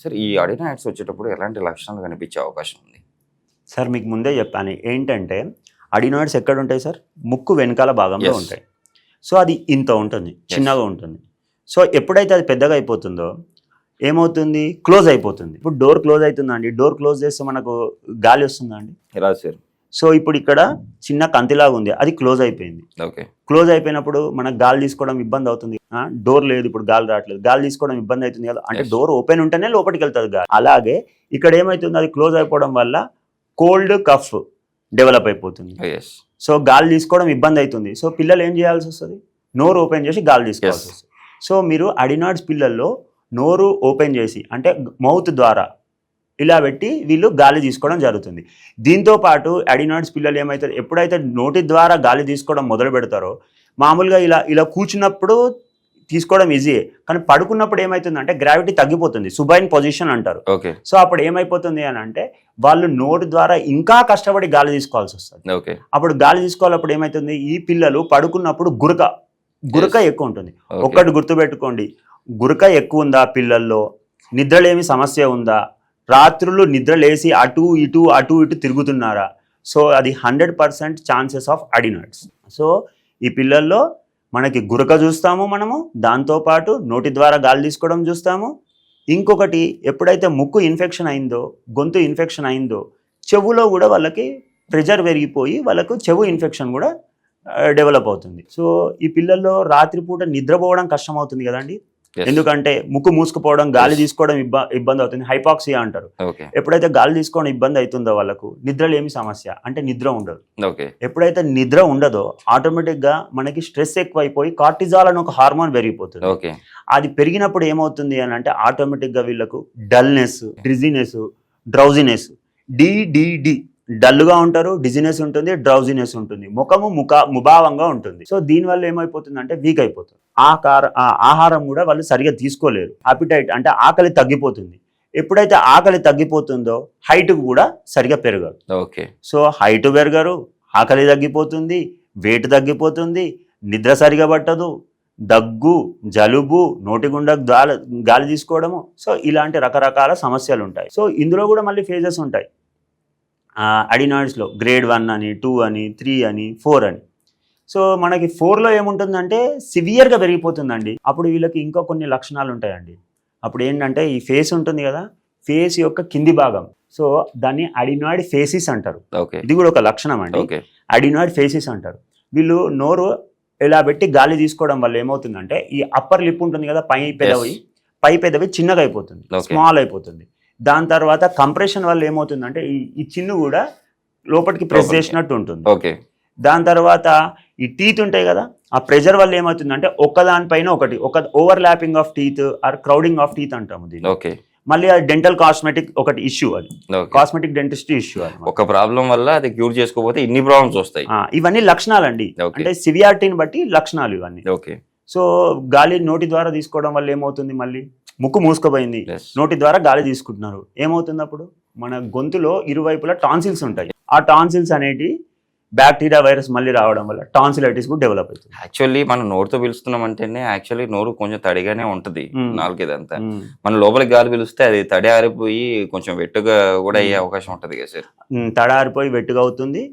Sir ఈ adenoids వచ్చేటప్పుడు ఎలాంటి లక్షణాలు కనిపించే అవకాశం ఉంది? సార్ మీకు ముందే చెప్పాను ఏంటంటే అడినాయిడ్స్ ఎక్కడ ఉంటాయి సార్? ముక్కు వెనకాల భాగంలో ఉంటాయి. సో అది ఇంత ఉంటుంది, చిన్నగా ఉంటుంది. సో ఎప్పుడైతే అది పెద్దగా అయిపోతుందో ఏమవుతుంది? క్లోజ్ అయిపోతుంది. ఇప్పుడు డోర్ క్లోజ్ అవుతుందండి, డోర్ క్లోజ్ చేస్తే మనకు గాలి వస్తుందా అండి? ఎలా సార్? సో ఇప్పుడు ఇక్కడ చిన్న కంతిలాగా ఉంది, అది క్లోజ్ అయిపోయింది. ఓకే, క్లోజ్ అయిపోయినప్పుడు మనకు గాలి తీసుకోవడం ఇబ్బంది అవుతుంది. డోర్ లేదు, ఇప్పుడు గాలి రావట్లేదు, గాలి తీసుకోవడం ఇబ్బంది అవుతుంది కదా. అంటే డోర్ ఓపెన్ ఉంటేనే లోపలికి వెళ్తుంది గాలి. అలాగే ఇక్కడ ఏమవుతుంది? అది క్లోజ్ అయిపోవడం వల్ల కోల్డ్ కఫ్ డెవలప్ అయిపోతుంది. సో గాలి తీసుకోవడం ఇబ్బంది అవుతుంది. సో పిల్లలు ఏం చేయాల్సి వస్తుంది? నోరు ఓపెన్ చేసి గాలి తీసుకోవాల్సి వస్తుంది. సో మీరు అడినాయిడ్స్ పిల్లల్లో నోరు ఓపెన్ చేసి అంటే మౌత్ ద్వారా ఇలా పెట్టి వీళ్ళు గాలి తీసుకోవడం జరుగుతుంది. దీంతో పాటు అడినాయిడ్స్ పిల్లలు ఏమవుతారు? ఎప్పుడైతే నోటి ద్వారా గాలి తీసుకోవడం మొదలు పెడతారో మామూలుగా ఇలా కూర్చున్నప్పుడు తీసుకోవడం ఈజీయే, కానీ పడుకున్నప్పుడు ఏమవుతుందంటే గ్రావిటీ తగ్గిపోతుంది, సుబైన్ పొజిషన్ అంటారు. ఓకే, సో అప్పుడు ఏమైపోతుంది అని అంటే వాళ్ళు నోటి ద్వారా ఇంకా కష్టపడి గాలి తీసుకోవాల్సి వస్తుంది. ఓకే, అప్పుడు గాలి తీసుకోవాలప్పుడు ఏమవుతుంది? ఈ పిల్లలు పడుకున్నప్పుడు గురక ఎక్కువ ఉంటుంది. ఒక్కటి గుర్తుపెట్టుకోండి, గురక ఎక్కువ ఉందా పిల్లల్లో? నిద్రలేమి సమస్య ఉందా? రాత్రులు నిద్ర లేసి అటు ఇటు తిరుగుతున్నారా? సో అది 100% ఛాన్సెస్ ఆఫ్ అడినాయిడ్స్. సో ఈ పిల్లల్లో మనకి గురక చూస్తాము మనము, దాంతోపాటు నోటి ద్వారా గాలి తీసుకోవడం చూస్తాము. ఇంకొకటి ఎప్పుడైతే ముక్కు ఇన్ఫెక్షన్ అయిందో, గొంతు ఇన్ఫెక్షన్ అయిందో, చెవులో కూడా వాళ్ళకి ప్రెషర్ పెరిగిపోయి వాళ్ళకు చెవు ఇన్ఫెక్షన్ కూడా డెవలప్ అవుతుంది. సో ఈ పిల్లల్లో రాత్రిపూట నిద్రపోవడం కష్టం అవుతుంది కదండి, ఎందుకంటే ముక్కు మూసుకుపోవడం, గాలి తీసుకోవడం ఇబ్బంది అవుతుంది, హైపాక్సియా అంటారు. ఎప్పుడైతే గాలి తీసుకోవడం ఇబ్బంది అవుతుందో వాళ్ళకు నిద్రలేమి సమస్య అంటే నిద్ర ఉండదు. ఎప్పుడైతే నిద్ర ఉండదో ఆటోమేటిక్ గా మనకి స్ట్రెస్ ఎక్కువైపోయి కార్టిజాల్ అని ఒక హార్మోన్ పెరిగిపోతుంది. అది పెరిగినప్పుడు ఏమవుతుంది అని అంటే ఆటోమేటిక్ గా వీళ్ళకు డల్నెస్, డ్రిజినెస్, డ్రౌజినెస్, డిడిడి డల్గా ఉంటారు, డిజినెస్ ఉంటుంది, డ్రౌజినెస్ ఉంటుంది, ముభావంగా ఉంటుంది. సో దీనివల్ల ఏమైపోతుంది అంటే వీక్ అయిపోతుంది. ఆహారం కూడా వాళ్ళు సరిగా తీసుకోలేరు. అపిటైట్ అంటే ఆకలి తగ్గిపోతుంది. ఎప్పుడైతే ఆకలి తగ్గిపోతుందో హైట్ కూడా సరిగా పెరగదు. ఓకే, సో హైట్ పెరగరు, ఆకలి తగ్గిపోతుంది, వెయిట్ తగ్గిపోతుంది, నిద్ర సరిగా పట్టదు, దగ్గు, జలుబు, నోటి గుండా గాలి తీసుకోవడము. సో ఇలాంటి రకరకాల సమస్యలు ఉంటాయి. సో ఇందులో కూడా మళ్ళీ ఫేజెస్ ఉంటాయి అడినాయిడ్స్లో. గ్రేడ్ 1 అని, 2 అని, 3 అని, 4 అని. సో మనకి 4లో ఏముంటుందంటే సివియర్గా పెరిగిపోతుందండి. అప్పుడు వీళ్ళకి ఇంకా కొన్ని లక్షణాలు ఉంటాయండి. అప్పుడు ఏంటంటే ఈ ఫేస్ ఉంటుంది కదా, ఫేస్ యొక్క కింది భాగం, సో దాన్ని అడినాయిడ్ ఫేసిస్ అంటారు. ఇది కూడా ఒక లక్షణం అండి, అడినాయిడ్ ఫేసిస్ అంటారు. వీళ్ళు నోరు ఇలా పెట్టి గాలి తీసుకోవడం వల్ల ఏమవుతుందంటే ఈ అప్పర్ లిప్ ఉంటుంది కదా, పై పెదవి చిన్నగా అయిపోతుంది, స్మాల్ అయిపోతుంది. దాని తర్వాత కంప్రెషన్ వల్ల ఏమవుతుందంటే ఈ చిన్ను కూడా లోపలికి ప్రెస్ చేసినట్టు ఉంటుంది. దాని తర్వాత ఈ టీత్ ఉంటాయి కదా, ఆ ప్రెషర్ వల్ల ఏమవుతుందంటే ఒకదానిపైన ఒకటి, ఒక overlapping of teeth or crowding of teeth అంటాము దీన్ని. మళ్ళీ అది డెంటల్ కాస్మెటిక్ ఒకటి ఇష్యూ, అది కాస్మెటిక్ డెంటిస్ట్రీ ఇష్యూ. ఒక ప్రాబ్లం వల్ల అది క్యూర్ చేసుకోకపోతే ఇన్ని ప్రాబ్లమ్స్ వస్తాయి. ఇవన్నీ లక్షణాలండి, అంటే సివియారిటీని బట్టి లక్షణాలు ఇవన్నీ. సో గాలి నోటి ద్వారా తీసుకోవడం వల్ల ఏమవుతుంది? మళ్ళీ ముక్కు మూసుకుపోయింది, నోటి ద్వారా గాలి తీసుకుంటున్నారు, ఏమవుతుంది? అప్పుడు మన గొంతులో ఇరువైపులా టాన్సిల్స్ ఉంటాయి. ఆ టాన్సిల్స్ అనేటి బ్యాక్టీరియా, వైరస్ మళ్ళీ రావడం వల్ల టాన్సిలైటిస్ కూడా డెవలప్ అవుతుంది. యాక్చువల్లీ మనం నోరుతో పిలుస్తున్నాం అంటేనే యాక్చువల్లీ నోరు కొంచెం తడిగానే ఉంటుంది, నాలుగేదంతా. మన లోపలికి గాలి పిలిస్తే అది తడి ఆరిపోయి కొంచెం వెట్టుగా కూడా అయ్యే అవకాశం ఉంటుంది కదా సార్? తడి ఆరిపోయి వెట్టుగా అవుతుంది.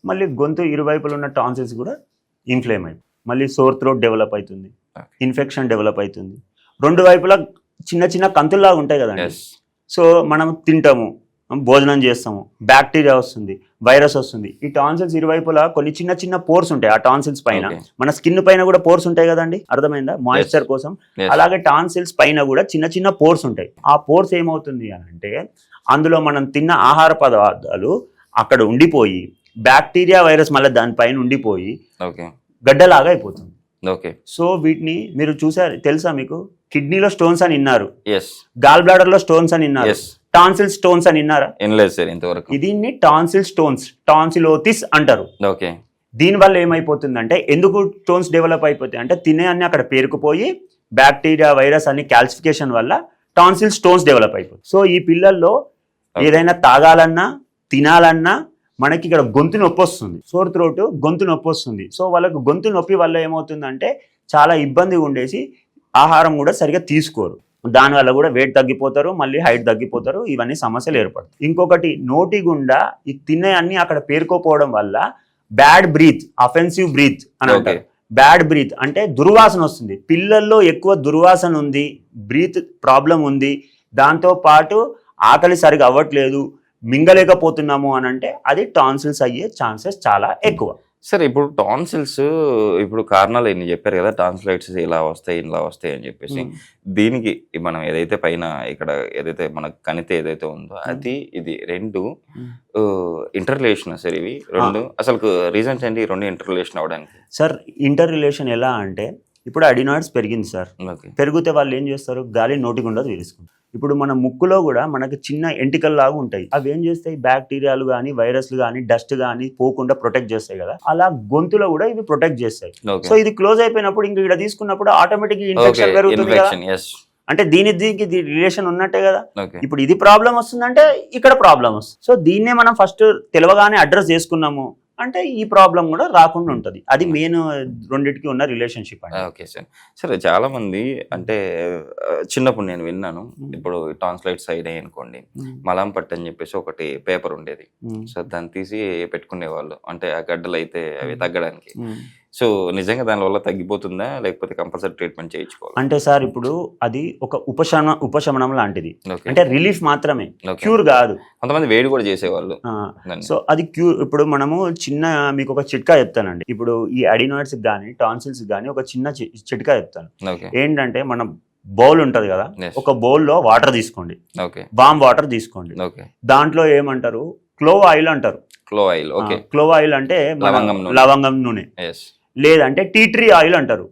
మళ్ళీ గొంతు ఇరువైపులు ఉన్న టాన్సిల్స్ కూడా ఇన్ఫ్లేమ్ అయిపోయి మళ్ళీ సోర్ థ్రోట్ డెవలప్ అవుతుంది, ఇన్ఫెక్షన్ డెవలప్ అవుతుంది. రెండు వైపులా చిన్న చిన్న కంతుల్లాగా ఉంటాయి కదండి. సో మనం తింటాము, భోజనం చేస్తాము, బ్యాక్టీరియా వస్తుంది, వైరస్ వస్తుంది. ఈ టాన్సిల్స్ ఇరువైపులా కొన్ని చిన్న చిన్న పోర్స్ ఉంటాయి. ఆ టాన్సిల్స్ పైన మన స్కిన్ పైన కూడా పోర్స్ ఉంటాయి కదండి, అర్థమైందా? మాయిశ్చర్ కోసం. అలాగే టాన్సిల్స్ పైన కూడా చిన్న చిన్న పోర్స్ ఉంటాయి. ఆ పోర్స్ ఏమవుతుంది అని అంటే అందులో మనం తిన్న ఆహార పదార్థాలు అక్కడ ఉండిపోయి బ్యాక్టీరియా, వైరస్ మళ్ళీ దానిపైన ఉండిపోయి గడ్డలాగా అయిపోతుంది. సో వీటిని మీరు చూసారు, తెలుసా మీకు? కిడ్నీలో స్టోన్స్ అని విన్నారు, గాల్ బ్లాడర్ లో స్టోన్స్ అని విన్నారు, టాన్సిల్ స్టోన్స్ అని విన్నారా? దీన్ని టాన్సిల్ స్టోన్స్, టాన్సిలోసిస్ అంటారు. దీని వల్ల ఏమైపోతుందంటే ఎందుకు స్టోన్స్ డెవలప్ అయిపోతాయి అంటే తినే అన్ని అక్కడ పేరుకుపోయి బ్యాక్టీరియా, వైరస్ అన్ని కాల్సిఫికేషన్ వల్ల టాన్సిల్ స్టోన్స్ డెవలప్ అయిపోతుంది. సో ఈ పిల్లల్లో ఏదైనా తాగాలన్నా తినాలన్నా మనకి ఇక్కడ గొంతు నొప్పి వస్తుంది, సోర్ థ్రోట్, గొంతు నొప్పి వస్తుంది. సో వాళ్ళకు గొంతు నొప్పి వల్ల ఏమవుతుందంటే చాలా ఇబ్బంది ఉండేసి ఆహారం కూడా సరిగా తీసుకోరు. దానివల్ల కూడా వెయిట్ తగ్గిపోతారు, మళ్ళీ హైట్ తగ్గిపోతారు, ఇవన్నీ సమస్యలు ఏర్పడతాయి. ఇంకొకటి నోటి గుండా ఈ తినే అన్ని అక్కడ పేరుకోపోవడం వల్ల బ్యాడ్ బ్రీత్, అఫెన్సివ్ బ్రీత్ అని అంటారు. బ్యాడ్ బ్రీత్ అంటే దుర్వాసన వస్తుంది. పిల్లల్లో ఎక్కువ దుర్వాసన ఉంది, బ్రీత్ ప్రాబ్లం ఉంది, దాంతో పాటు ఆకలి సరిగా అవ్వట్లేదు, మింగలేకపోతున్నాము అని అంటే అది టాన్సిల్స్ అయ్యే ఛాన్సెస్ చాలా ఎక్కువ. సరే, ఇప్పుడు టాన్సిల్స్ ఇప్పుడు కారణాలు ఎన్ని చెప్పారు కదా, టాన్సిలైటిస్ ఇలా వస్తాయి అని చెప్పేసి, దీనికి మనం ఏదైతే పైన ఇక్కడ ఏదైతే మన కణితి ఏదైతే ఉందో అది ఇది రెండు ఇంటర్ రిలేషన్ సార్. ఇవి రెండు అసలు రీజన్స్ ఏంటి రెండు ఇంటర్ రిలేషన్ అవడానికి? సార్ ఇంటర్ రిలేషన్ ఎలా అంటే ఇప్పుడు అడినాయిడ్స్ పెరిగింది సార్, పెరిగితే వాళ్ళు ఏం చేస్తారు, గాలి నోటి గుండా తీసుకుంటారు. ఇప్పుడు మన ముక్కులో కూడా మనకి చిన్న ఎంటికల్ లాగా ఉంటాయి, అవి ఏం చేస్తాయి, బ్యాక్టీరియాలు కానీ వైరస్లు కానీ డస్ట్ కానీ పోకుండా ప్రొటెక్ట్ చేస్తాయి కదా, అలా గొంతులో కూడా ఇవి ప్రొటెక్ట్ చేస్తాయి. సో ఇది క్లోజ్ అయిపోయినప్పుడు ఇంక ఇక్కడ తీసుకున్నప్పుడు ఆటోమేటిక్ ఇన్ఫెక్షన్ పెరుగుతుంది కదా, అంటే దీనికి రిలేషన్ ఉన్నట్టే కదా. ఇప్పుడు ఇది ప్రాబ్లం వస్తుందంటే ఇక్కడ ప్రాబ్లం వస్తుంది. సో దీన్నే మనం ఫస్ట్ తెలవగానే అడ్రస్ చేసుకున్నాము అంటే ఈ ప్రాబ్లం కూడా రాకుండా ఉంటుంది. అది మెయిన్ రెండింటికి ఉన్న రిలేషన్షిప్ అండి. Okay sir. సరే, చాలా మంది అంటే చిన్నప్పుడు నేను విన్నాను, ఇప్పుడు టాన్సిలైట్స్ అయినాయి అనుకోండి, మలాం పట్టు అని చెప్పేసి ఒకటి పేపర్ ఉండేది. సో దాన్ని తీసి పెట్టుకునేవాళ్ళు, అంటే ఆ గడ్డలు అయితే అవి తగ్గడానికి. సో నిజంగా దానివల్ల తగ్గిపోతుందా, లేకపోతే కంపల్సరీ ట్రీట్మెంట్ చేయించుకోవాలి? అంటే సార్ ఇప్పుడు అది ఒక ఉపశమనం లాంటిది, అంటే రిలీఫ్ మాత్రమే, క్యూర్ కాదు. కొంతమంది వేడి కూడా చేసేవాళ్ళు. సో అది క్యూర్. ఇప్పుడు మనము మీకు ఒక చిట్కా చెప్తానండి. ఇప్పుడు ఈ అడినాయిడ్స్ కానీ టాన్సిల్స్ కానీ ఒక చిన్న చిట్కా చెప్తాను. ఏంటంటే మనం బౌల్ ఉంటది కదా, ఒక బౌల్లో వాటర్ తీసుకోండి, వామ్ వాటర్ తీసుకోండి, దాంట్లో ఏమంటారు, క్లోవ్ ఆయిల్ అంటారు. క్లోవ్ ఆయిల్ అంటే లవంగం నూనె, లేదంటే టీ ట్రీ ఆయిల్ అంటారు.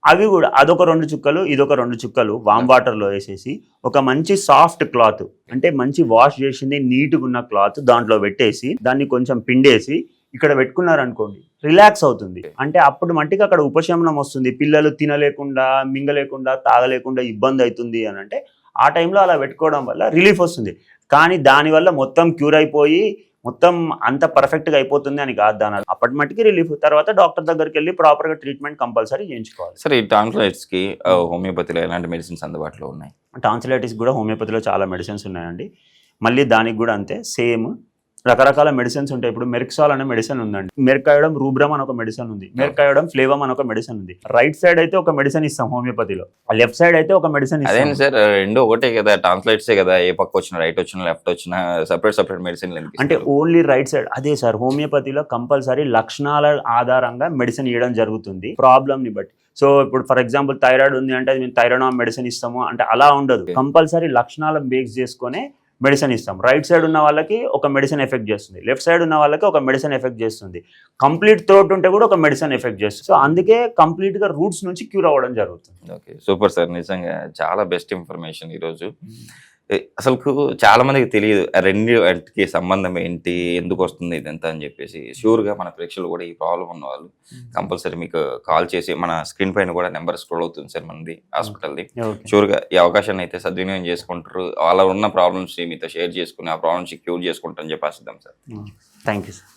అవి కూడా అదొక 2 చుక్కలు, ఇదొక 2 చుక్కలు వామ్ వాటర్ లో వేసేసి ఒక మంచి సాఫ్ట్ క్లాత్, అంటే మంచి వాష్ చేసింది నీట్గా ఉన్న క్లాత్ దాంట్లో పెట్టేసి దాన్ని కొంచెం పిండేసి ఇక్కడ పెట్టుకున్నారనుకోండి, రిలాక్స్ అవుతుంది. అంటే అప్పుడు మట్టికి అక్కడ ఉపశమనం వస్తుంది. పిల్లలు తినలేకుండా, మింగలేకుండా, తాగలేకుండా ఇబ్బంది అవుతుంది అని అంటే ఆ టైంలో అలా పెట్టుకోవడం వల్ల రిలీఫ్ వస్తుంది. కానీ దానివల్ల మొత్తం క్యూర్ అయిపోయి మొత్తం అంత పర్ఫెక్ట్గా అయిపోతుంది అని కాదు. దాని అప్పటి మట్టికి రిలీఫ్. తర్వాత డాక్టర్ దగ్గరికి వెళ్ళి ప్రాపర్గా ట్రీట్మెంట్ కంపల్సరీ చేయించుకోవాలి. సరే, ఈ టాన్సిలైటిస్కి హోమియోపతిలో ఎలాంటి మెడిసిన్స్ అందుబాటులో ఉన్నాయి? టాన్సిలైటిస్ కూడా హోమియోపతిలో చాలా మెడిసిన్స్ ఉన్నాయండి. మళ్ళీ దానికి కూడా అంతే, సేమ్ రకరకాల మెడిసిన్స్ ఉంటాయి. ఇప్పుడు మెర్క్సాల్ అనే మెడిసిన్ ఉందండి, మెర్కాయోడమ్ రూబ్రమ్ అని ఒక మెడిసిన్ ఉంది, మెర్కాయోడమ్ ఫ్లేవమ్ అని ఒక మెడిసిన్ ఉంది. రైట్ సైడ్ అయితే ఒక మెడిసిన్ ఇస్తాం హోమియోపతిలో, లెఫ్ట్ సైడ్ అయితే ఒక మెడిసిన్ ఇస్తాం. అదేంటి సార్, రెండు ఒకటే కదా, టాన్సిలైటిసే కదా, ఏ పక్క వచ్చిన రైట్ వచ్చిన లెఫ్ట్ వచ్చిన సెపరేట్ మెడిసిన్ అంటే ఓన్లీ రైట్ సైడ్. అదే సార్, హోమియోపతిలో కంపల్సరీ లక్షణాల ఆధారంగా మెడిసిన్ ఇవ్వడం జరుగుతుంది, ప్రాబ్లమ్ ని బట్టి. సో ఇప్పుడు ఫర్ ఎగ్జాంపుల్ థైరాయిడ్ ఉంది అంటే మేము థైరాయిడ్ మెడిసిన్ ఇస్తాము అంటే అలా ఉండదు, కంపల్సరీ లక్షణాలను బేస్ చేసుకునే మెడిసిన్ ఇస్తాం. రైట్ సైడ్ ఉన్న వాళ్ళకి ఒక మెడిసిన్ ఎఫెక్ట్ చేస్తుంది, లెఫ్ట్ సైడ్ ఉన్న వాళ్ళకి ఒక మెడిసిన్ ఎఫెక్ట్ చేస్తుంది, కంప్లీట్ థ్రోట్ ఉంటే కూడా ఒక మెడిసిన్ ఎఫెక్ట్ చేస్తుంది. సో అందుకే కంప్లీట్ గా రూట్స్ నుంచి క్యూర్ అవ్వడం జరుగుతుంది. ఓకే, సూపర్ సార్, నిజంగా చాలా బెస్ట్ ఇన్ఫర్మేషన్ ఈరోజు. అసలు చాలా మందికి తెలియదు రెండింటికి సంబంధం ఏంటి, ఎందుకు వస్తుంది ఇదంతా అని చెప్పేసి. ష్యూర్గా మన ప్రేక్షకులు కూడా ఈ ప్రాబ్లం ఉన్న వాళ్ళు కంపల్సరీ మీకు కాల్ చేసి, మన స్క్రీన్ పైన కూడా నెంబర్ స్క్రోల్ అవుతుంది సార్ మనది హాస్పిటల్ది. ష్యూర్గా ఈ అవకాశాన్ని అయితే సద్వినియోగం చేసుకుంటారు, వాళ్ళ ఉన్న ప్రాబ్లమ్స్ మీతో షేర్ చేసుకుని ఆ ప్రాబ్లమ్స్ క్యూర్ చేసుకుంటారని చెప్పి ఆశిద్దాం సార్. Thank you sir.